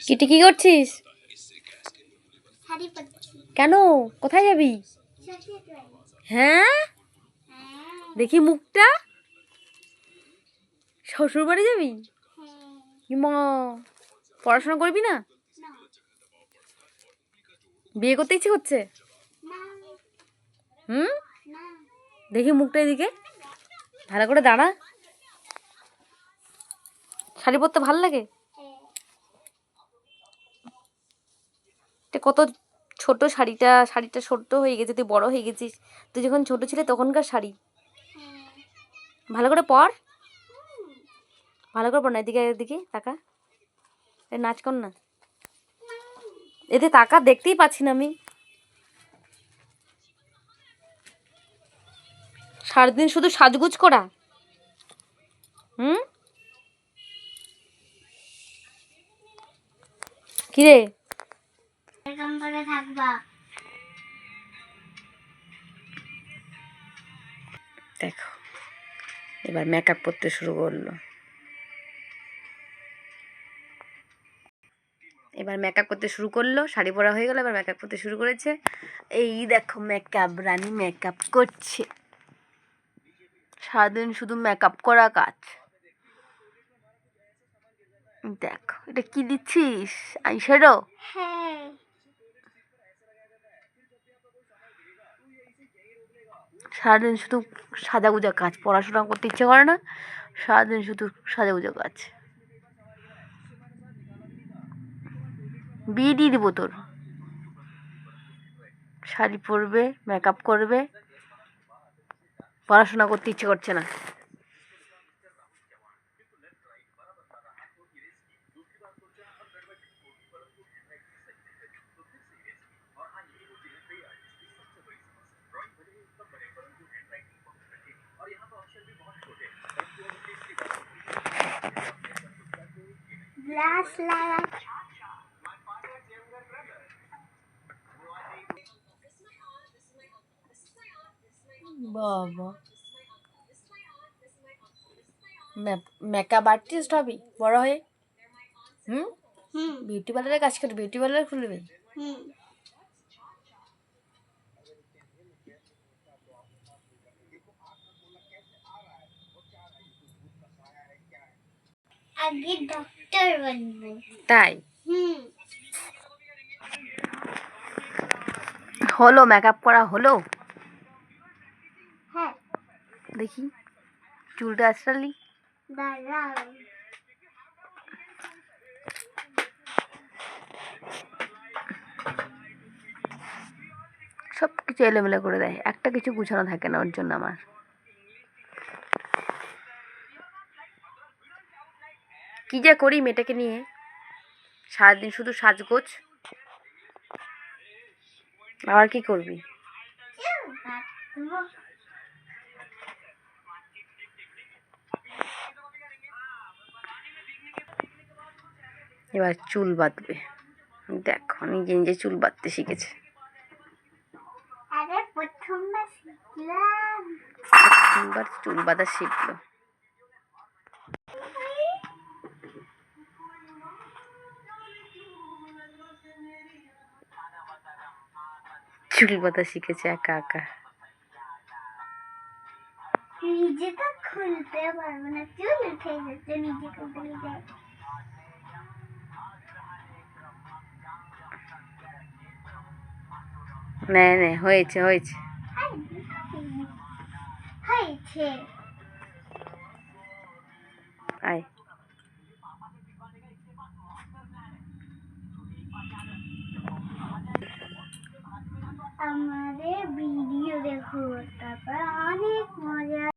Kitty কি করছিস? শাড়ি পরছি। কেন? কোথায় যাবি? হ্যাঁ, দেখি মুখটা। শ্বশুর বাড়ি যাবি? মা, পড়াশোনা করবি না? বিয়ে করতে ইচ্ছে করছে? হুম, দেখি মুখটা এদিকে, ভালো করে দাঁড়া। শাড়ি পরতে ভালো লাগে? কত ছোট শাড়িটা, শাড়িটা ছোট হয়ে গেছে, তুই বড় হয়ে গেছিস। তুই যখন ছোট ছিলে তখনকার শাড়ি। ভালো করে পর, ভালো করে পর না। এদিকে এদিকে তাকা, নাচ কর না। এতে তাকা, দেখতেই পাচ্ছি না আমি। সারাদিন শুধু সাজগুজ করা। কিরে, এরকম করে থাকবা? দেখো এবার মেকআপ করতে শুরু করলো। শাড়ি পরা হয়ে গেল, এবার মেকআপ করতে শুরু করেছে। এই দেখো মেকআপ রানী মেকআপ করছে। সারাদিন শুধু মেকআপ করা কাজ। দেখো এটা কি দিচ্ছিস? আইশ্যাডো? হ্যাঁ। সারাদিন শুধু সাজাগুজা কাজ, পড়াশোনা করতে ইচ্ছে করে না, সারাদিন শুধু সাজাগুজা কাজ। বিয়ে দিয়ে দিব তোর। শাড়ি পরবে, মেকআপ করবে, পড়াশোনা করতে ইচ্ছে করছে না। গ্লাস লাগা। বাবা, মেকআপ আর্টিস্ট হবি বড় হয়ে? বিউটি পার্লারে কাজ করবি, বিউটি পার্লার খুলবি? আগে ডক্টর বানবো। তাই? হলো মেকআপ করা হলো? হ্যাঁ। দেখি চুলটা আঁচড়ালি। দাঁড়াও। সব কিছু এলোমেলো করে দেয়, একটা কিছু গুছানো থাকে না ওর জন্য আমার। কি যা করি মেয়েটাকে নিয়ে, সারাদিন শুধু সাজগোজ। আবার কি করবি? এবার চুল বাঁধবে। দেখো নিজে নিজে চুল বাঁধতে শিখেছে। আরে প্রথমবার শিখলাম। প্রথমবার চুল বাঁধা শিখলো। চুল বাঁধা শিখেছে একা একা। নিজে তো খুলতে পারবো না, চুল উঠে যাচ্ছে নিজে খুলতে। নে নে, হয়েছে হয়েছে। হয়েছে। আয়। আমাদের ভিডিও দেখো, তারপর অনেক মজা।